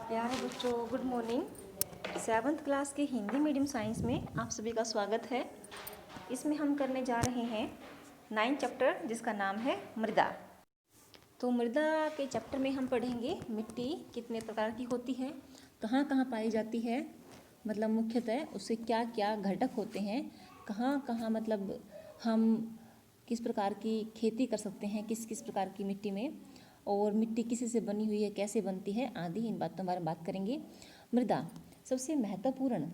प्यारे बच्चों, good morning. 7th class के हिंदी मीडियम साइंस में आप सभी का स्वागत है। इसमें हम करने जा रहे हैं 9th चैप्टर, जिसका नाम है मृदा। तो मृदा के चैप्टर में हम पढ़ेंगे मिट्टी कितने प्रकार की होती है, कहाँ कहाँ पाई जाती है, मतलब मुख्यतः उससे क्या क्या घटक होते हैं, कहाँ कहाँ मतलब हम किस प्रकार की खेती कर सकते हैं, किस किस प्रकार की मिट्टी में, और मिट्टी किसी से बनी हुई है, कैसे बनती है, आदि इन बातों के बारे में बात करेंगे। मृदा सबसे महत्वपूर्ण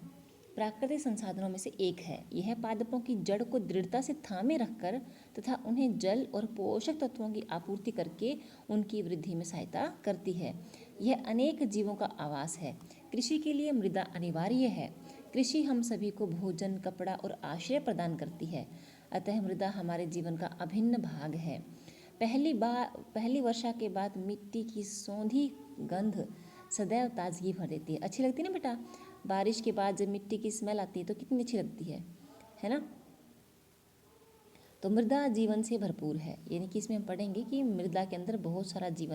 प्राकृतिक संसाधनों में से एक है। यह पादपों की जड़ को दृढ़ता से थामे रखकर तथा उन्हें जल और पोषक तत्वों की आपूर्ति करके उनकी वृद्धि में सहायता करती है। यह अनेक जीवों का आवास है। कृषि के लिए मृदा अनिवार्य है। कृषि हम सभी को भोजन, कपड़ा और आश्रय प्रदान करती है, अतः मृदा हमारे जीवन का अभिन्न भाग है। पहली वर्षा के बाद मिट्टी की सौंधी गंध सदैव ताजगी भर देती है। अच्छी लगती है ना बेटा? बारिश के बाद जब मिट्टी की स्मेल आती है तो कितनी अच्छी लगती है ना? तो मृदा जीवन से भरपूर है, यानी कि इसमें हम पढ़ेंगे कि मृदा के अंदर बहुत सारे जीव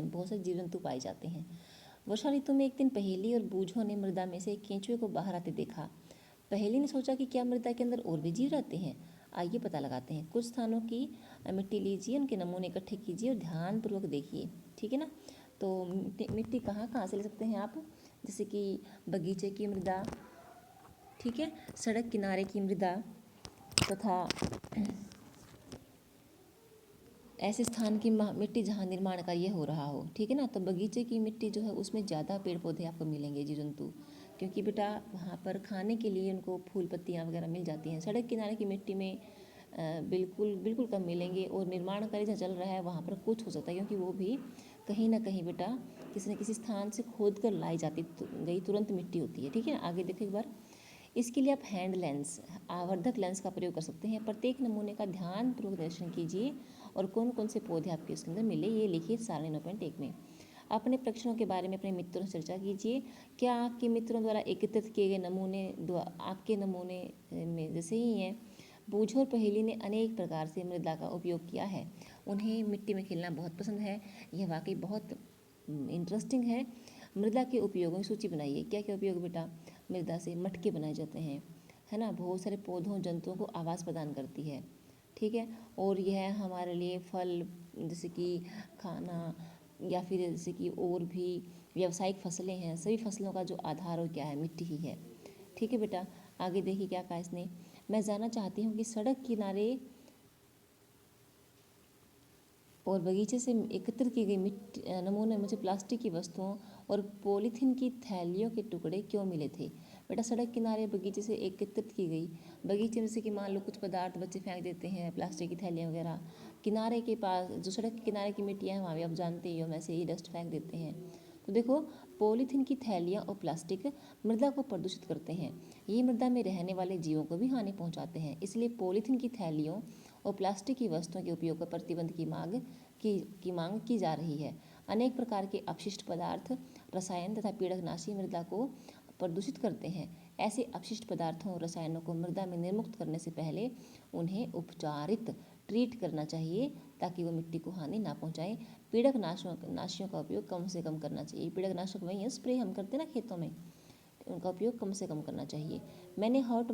जंतु पाए जाते हैं। वर्षा ऋतु में एक दिन पहेली और बूझों ने मृदा में से एक केंचुए को बाहर आते देखा। पहेली ने सोचा कि क्या मृदा के अंदर और भी जीव रहते हैं। आइए पता लगाते हैं। कुछ स्थानों की मिट्टी लीजिए, उनके नमूने इकट्ठे कीजिए और ध्यानपूर्वक देखिए, ठीक है ना? तो मिट्टी कहाँ कहाँ से ले सकते हैं आप? जैसे कि बगीचे की मृदा, ठीक है, सड़क किनारे की मृदा, तथा ऐसे स्थान की मिट्टी जहाँ निर्माण कार्य हो रहा हो, ठीक है ना? तो बगीचे की मिट्टी जो है उसमें ज़्यादा पेड़ पौधे आपको मिलेंगे, जीव जंतु, क्योंकि बेटा वहाँ पर खाने के लिए उनको फूल पत्तियाँ वगैरह मिल जाती हैं। सड़क किनारे की मिट्टी में बिल्कुल बिल्कुल कम मिलेंगे, और निर्माण कार्य जहाँ चल रहा है वहाँ पर कुछ हो सकता है, क्योंकि वो भी कहीं ना कहीं बेटा किसी न किसी स्थान से खोद कर लाई जाती गई तुरंत मिट्टी होती है, ठीक है? आगे देखो एक बार। इसके लिए आप हैंड लेंस, आवर्धक लेंस का प्रयोग कर सकते हैं। प्रत्येक नमूने का ध्यानपूर्वक निरीक्षण कीजिए और कौन कौन से पौधे आपके उसके अंदर मिले ये लिखिए सारणी 9.1 में। अपने परीक्षणों के बारे में अपने मित्रों से चर्चा कीजिए। क्या आपके मित्रों द्वारा एकत्रित किए गए नमूने आपके नमूने में जैसे ही हैं? बूझो और पहेली ने अनेक प्रकार से मृदा का उपयोग किया है। उन्हें मिट्टी में खेलना बहुत पसंद है। यह वाकई बहुत इंटरेस्टिंग है। मृदा के उपयोगों की सूची बनाइए। क्या क्या उपयोग बेटा? मृदा से मटके बनाए जाते हैं, है ना? बहुत सारे पौधों जंतुओं को आवास प्रदान करती है, ठीक है? और यह हमारे लिए फल जैसे कि खाना, या फिर जैसे कि और भी व्यावसायिक फसलें हैं, सभी फसलों का जो आधार और क्या है? मिट्टी ही है, ठीक है बेटा? आगे देखिए क्या कहा इसने। मैं जानना चाहती हूँ कि सड़क किनारे और बगीचे से एकत्रित की गई मिट्टी नमूने मुझे प्लास्टिक की वस्तुओं और पॉलीथीन की थैलियों के टुकड़े क्यों मिले थे? बेटा सड़क किनारे बगीचे से एकत्रित की गई, बगीचे में से कि मान लो कुछ पदार्थ बच्चे फेंक देते हैं, प्लास्टिक की थैलियाँ वगैरह, किनारे के पास जो सड़क के किनारे की मिट्टियाँ हैं वहाँ भी आप जानते ही हो वैसे ही डस्ट फेंक देते हैं। तो देखो, पॉलीथीन की थैलियाँ और प्लास्टिक मृदा को प्रदूषित करते हैं। ये मृदा में रहने वाले जीवों को भी हानि पहुँचाते हैं। इसलिए पॉलीथीन की थैलियों और प्लास्टिक की वस्तुओं के उपयोग पर प्रतिबंध की मांग की जा रही है। अनेक प्रकार के अपशिष्ट पदार्थ, रसायन तथा पीड़कनाशी मृदा को प्रदूषित करते हैं। ऐसे अपशिष्ट पदार्थों और रसायनों को मृदा में निर्मुक्त करने से पहले उन्हें उपचारित ट्रीट करना चाहिए, ताकि वो मिट्टी को हानि ना पहुंचाए। नाशियों का उपयोग कम से कम करना चाहिए। पीड़कनाशक वही है, स्प्रे हम करते हैं ना खेतों में, उनका उपयोग कम से कम करना चाहिए। मैंने हाट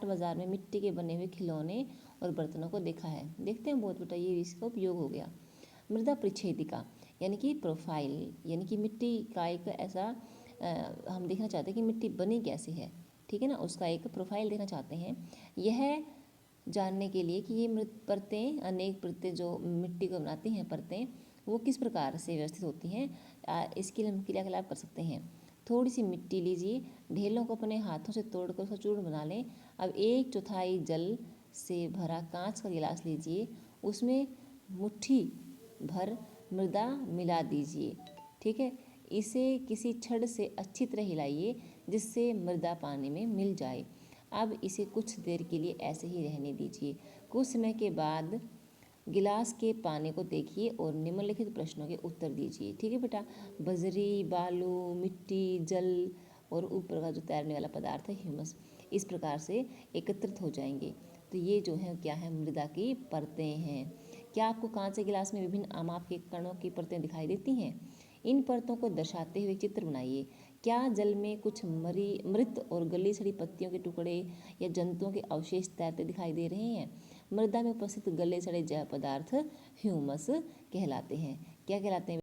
बाज़ार में मिट्टी के बने हुए खिलौने और बर्तनों को देखा है। देखते हैं बहुत बेटा, ये इसका उपयोग हो गया। मृदा परिच्छेदिका यानी कि प्रोफाइल, यानी कि मिट्टी का एक ऐसा हम देखना चाहते हैं कि मिट्टी बनी कैसे है, ठीक है ना? उसका एक प्रोफाइल देखना चाहते हैं। यह जानने के लिए कि ये मृत परतें, अनेक परतें जो मिट्टी को बनाती हैं परतें, वो किस प्रकार से व्यवस्थित होती हैं, इसके लिए हम क्रियाकलाप कर सकते हैं। थोड़ी सी मिट्टी लीजिए, ढेलों को अपने हाथों से तोड़कर उसका चूर्ण बना लें। अब 1/4 जल से भरा कांच का गिलास लीजिए, उसमें मुट्ठी भर मृदा मिला दीजिए, ठीक है? इसे किसी छड़ से अच्छी तरह हिलाइए जिससे मृदा पानी में मिल जाए। अब इसे कुछ देर के लिए ऐसे ही रहने दीजिए। कुछ समय के बाद गिलास के पानी को देखिए और निम्नलिखित प्रश्नों के उत्तर दीजिए, ठीक है बेटा? बजरी, बालू, मिट्टी, जल और ऊपर का जो तैरने वाला पदार्थ है ह्यूमस, इस प्रकार से एकत्रित हो जाएंगे। तो ये जो है क्या है? मृदा की परतें हैं। क्या आपको कांच के गिलास में विभिन्न आमाप के कणों की परतें दिखाई देती हैं? इन परतों को दर्शाते हुए चित्र बनाइए। क्या जल में कुछ मृत और गली सड़ी पत्तियों के टुकड़े या जंतुओं के अवशेष तैरते दिखाई दे रहे हैं? मृदा में उपस्थित गले सड़े जैव पदार्थ ह्यूमस कहलाते हैं। क्या कहलाते हैं?